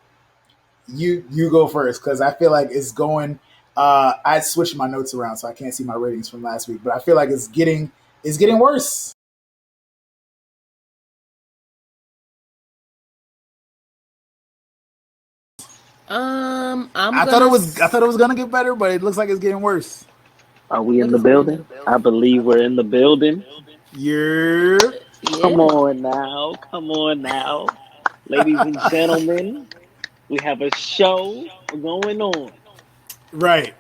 You go first, because I feel like it's going. I switched my notes around, so I can't see my ratings from last week. But I feel like it's getting worse. I thought it was gonna get better, but it looks like it's getting worse. Are we in the building? I believe we're in the building. Yeah. Come on now. Ladies and gentlemen, we have a show going on. Right.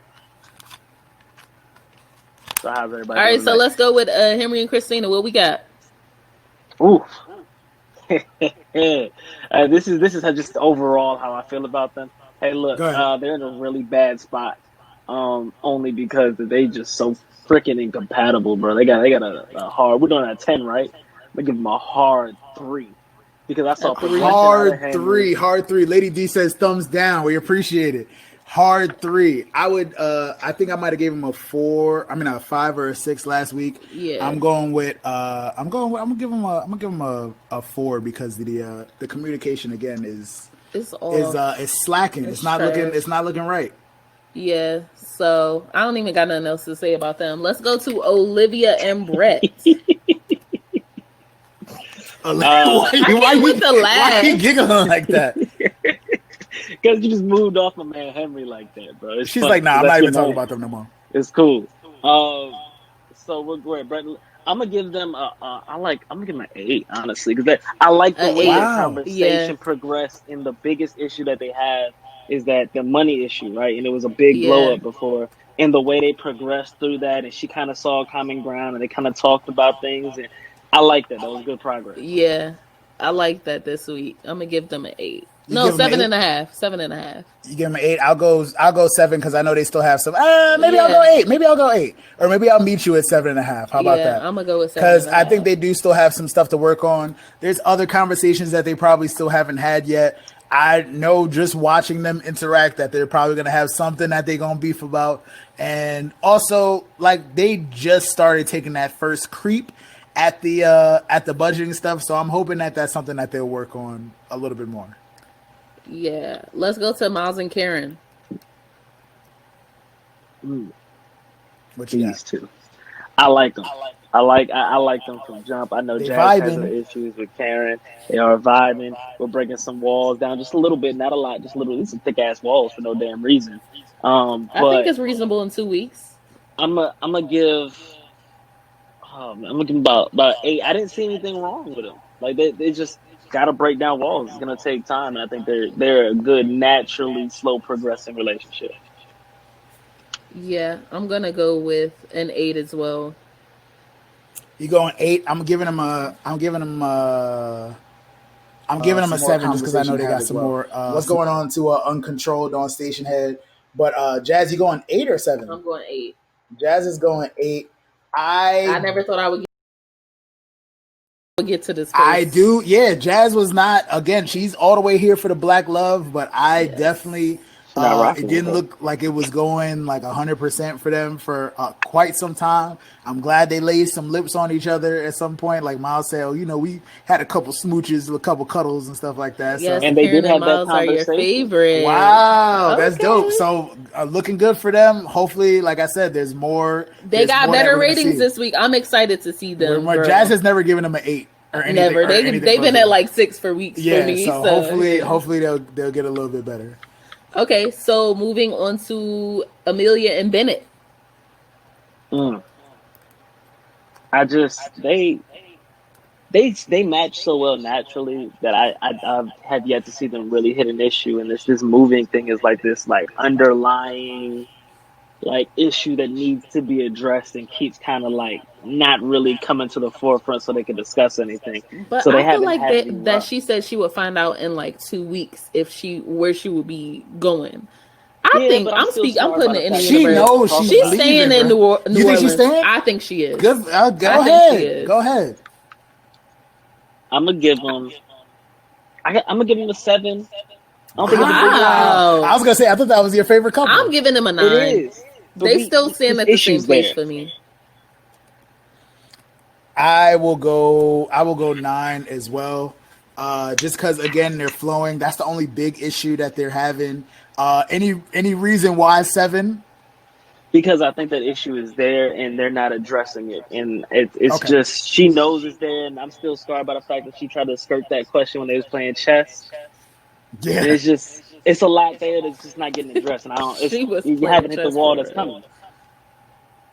So how's everybody? All right, so let's go with Henry and Christina. What we got? Ooh. This is just overall how I feel about them. Hey, look, they're in a really bad spot. Only because they just so freaking incompatible, bro. They got a hard. We're doing a 10, right? I'm gonna give them a hard 3 because I saw hard 3. Lady D says thumbs down. We appreciate it. Hard 3. I would. I think I might have gave him a 4. I mean, a 5 or a 6 last week. Yeah. I'm going with. I'm gonna give him a 4 because the communication again is slacking. It's not trash. looking. It's not looking right. Yeah. So I don't even got nothing else to say about them. Let's go to Olivia and Brett. Why you giggling like that? Because you just moved off my man Henry like that, bro. She's like, nah, I'm not even talking about them no more. It's cool. So we're great, Brett. I'm gonna give them I'm gonna give them an 8, honestly, because I like the way the conversation progressed. And the biggest issue that they have is that the money issue, right? And it was a big blow up before. And the way they progressed through that, and she kind of saw a common ground, and they kind of talked about things, and I like that. That was good progress. Yeah, I like that this week. I'm gonna give them an 8. No, 7.5. 7.5. You give them an 8. I'll go 7 because I know they still have some. Maybe I'll go 8. Maybe I'll go 8, or maybe I'll meet you at 7.5. How about that? I'm gonna go with 7 because I think they do still have some stuff to work on. There's other conversations that they probably still haven't had yet. I know just watching them interact that they're probably gonna have something that they're gonna beef about, and also like they just started taking that first creep at the budgeting stuff. So I'm hoping that that's something that they'll work on a little bit more. Yeah, let's go to Miles and Karen. What you got? Too. I like them. I like them from jump. I know Jazz has her issues with Karen. They are vibing. We're breaking some walls down just a little bit, not a lot, just a little. These some thick ass walls for no damn reason. I think it's reasonable in 2 weeks. I'm gonna give them about 8. I didn't see anything wrong with them. Like they just gotta break down walls. It's gonna take time, and I think they're a good, naturally slow progressing relationship. Yeah, I'm gonna go with an 8 as well. You going 8? I'm giving them a 7 just because I know they got some more. What's going on to Uncontrolled on Station Head? But Jazz, you going 8 or 7? I'm going 8. Jazz is going 8. I never thought I would get to this place. I do. Yeah, Jazz was not. Again, she's all the way here for the black love, but I definitely. It didn't look like it was going like 100% for them for quite some time. I'm glad they laid some lips on each other at some point. Like Miles said, we had a couple smooches, a couple cuddles and stuff like that. Yes, so. And they did have Miles that conversation. Are your favorite. Wow, that's dope. So looking good for them. Hopefully, like I said, there's more. They got better ratings this week. I'm excited to see them. Jazz has never given them an 8. Or anything, never. They've been at like 6 for weeks for me. So hopefully they'll get a little bit better. Okay, so moving on to Amelia and Bennett. They match so well naturally that I have yet to see them really hit an issue, and this moving thing is like this like underlying like issue that needs to be addressed and keeps kind of like not really coming to the forefront so they can discuss anything. But so I feel like that she said she would find out in like 2 weeks where she would be going. I think I'm putting it in the universe. She knows she's staying in New Orleans. You think she's staying? I think she is. Good. Go ahead. Go ahead. I'm gonna give them. I'm gonna give them a 7. I don't think it's a big Wow. I was gonna say I thought that was your favorite couple. I'm giving them a 9. It is. They still stand at the same place for me. I will go 9 as well. Just because again they're flowing. That's the only big issue that they're having. Any reason why 7? Because I think that issue is there and they're not addressing it, and it's just she knows it's there, and I'm still scarred by the fact that she tried to skirt that question when they was playing chess. Yeah, and it's a lot there that's just not getting addressed, and you haven't hit the wall that's coming.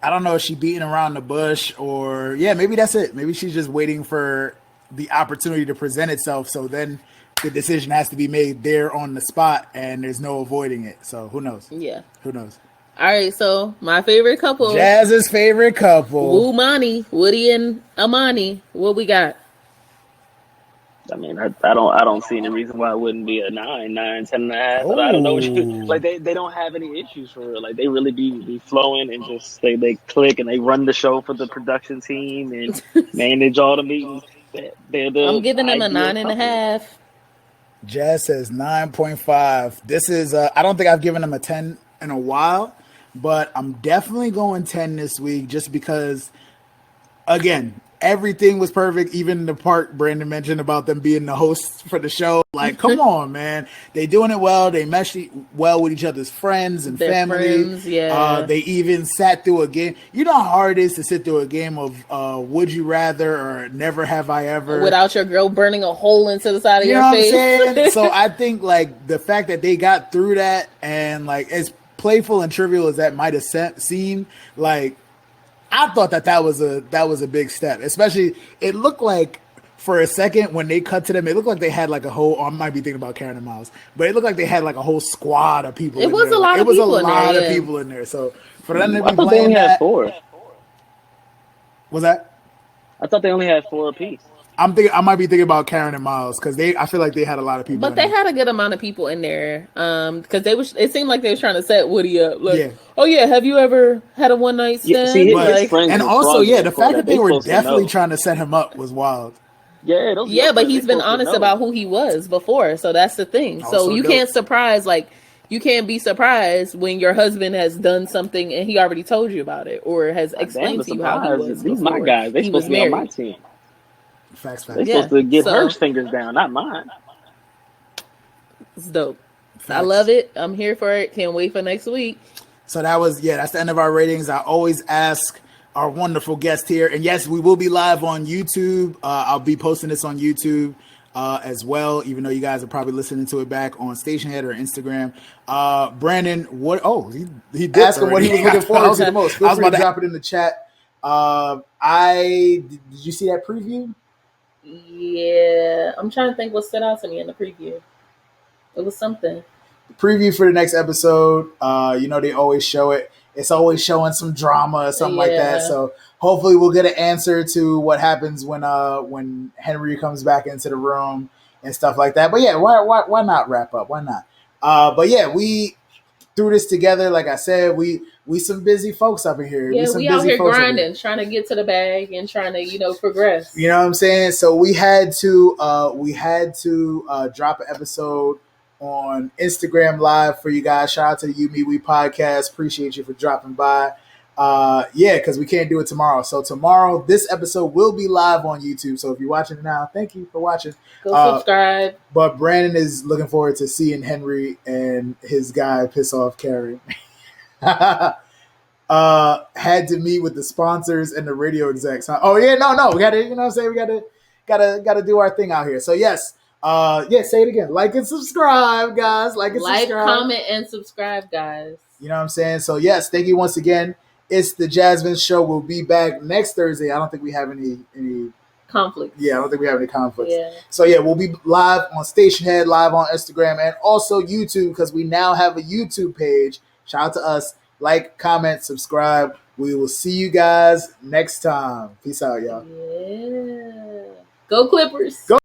I don't know if she's beating around the bush or maybe that's it. Maybe she's just waiting for the opportunity to present itself. So then the decision has to be made there on the spot and there's no avoiding it. So who knows? Yeah. Who knows? All right. So my favorite couple. Jazz's favorite couple. Woomani, Woody and Amani. What we got? I mean, I don't see any reason why it wouldn't be a 9, 10.5. But I don't know. Like they don't have any issues for real. Like they really be flowing and just they click and they run the show for the production team and manage all the meetings. I'm giving them a 9.5. Jazz says 9.5. This is, I don't think I've given him a 10 in a while, but I'm definitely going 10 this week just because, again, everything was perfect. Even the part Brandon mentioned about them being the hosts for the show. Like, come on, man. They doing it well. They mesh well with each other's friends and Their family. friends, yeah. They even sat through a game. You know how hard it is to sit through a game of Would You Rather or Never Have I Ever. Without your girl burning a hole into the side of You your know what I'm face. saying? So I think, like, the fact that they got through that and, like, as playful and trivial as that might have seemed, like, I thought that was a big step. Especially, it looked like for a second when they cut to them, it looked like they had like a whole. I might be thinking about Karen and Miles, but it looked like they had like a whole squad of people. It was a lot of people in there. It was a lot of people in there. So for them to be I thought playing they only that, had 4. was that? I thought they only had 4 apiece. I might be thinking about Karen and Miles because I feel like they had a lot of people. But they had a good amount of people in there. Because it seemed like they were trying to set Woody up. Like, oh yeah, have you ever had a one night stand? Yeah, see, his friends and also, the fact that they were definitely trying to set him up was wild. Yeah, but he's been honest about who he was before, so that's the thing. So you can't you can't be surprised when your husband has done something and he already told you about it or has explained to you how he was. These my guys. They supposed to be on my team. Facts. They're supposed to get Hirsch's fingers down, not mine. It's dope. Facts. I love it. I'm here for it. Can't wait for next week. So that's the end of our ratings. I always ask our wonderful guest here, and yes, we will be live on YouTube. I'll be posting this on YouTube as well, even though you guys are probably listening to it back on Stationhead or Instagram. Brandon, what? Oh, he did ask him what he was looking forward to the most. Feel free to drop it in the chat. Did you see that preview? Yeah, I'm trying to think what stood out to me in the preview. It was something. The preview for the next episode, they always show it. It's always showing some drama or something like that. So hopefully we'll get an answer to what happens when Henry comes back into the room and stuff like that. But yeah, why not wrap up? Why not? But yeah, we threw this together. Like I said, we some busy folks up in here. Yeah, we out here grinding, trying to get to the bag and trying to, progress. You know what I'm saying? So we had to drop an episode on Instagram Live for you guys. Shout out to the You Me We podcast. Appreciate you for dropping by. Because we can't do it tomorrow. So tomorrow, this episode will be live on YouTube. So if you're watching it now, thank you for watching. Go subscribe. But Brandon is looking forward to seeing Henry and his guy piss off Carrie. Had to meet with the sponsors and the radio execs. Huh? Oh yeah, no, we gotta, what I'm saying, we gotta do our thing out here. So yes. Say it again. Like and subscribe, guys. Like, comment, and subscribe, guys. You know what I'm saying? So, yes, thank you once again. It's the JasVynce Show. We'll be back next Thursday. I don't think we have any conflicts. Yeah, I don't think we have any conflicts. Yeah. So, we'll be live on Stationhead, live on Instagram, and also YouTube because we now have a YouTube page. Shout out to us. Like, comment, subscribe. We will see you guys next time. Peace out, y'all. Yeah. Go Clippers. Go.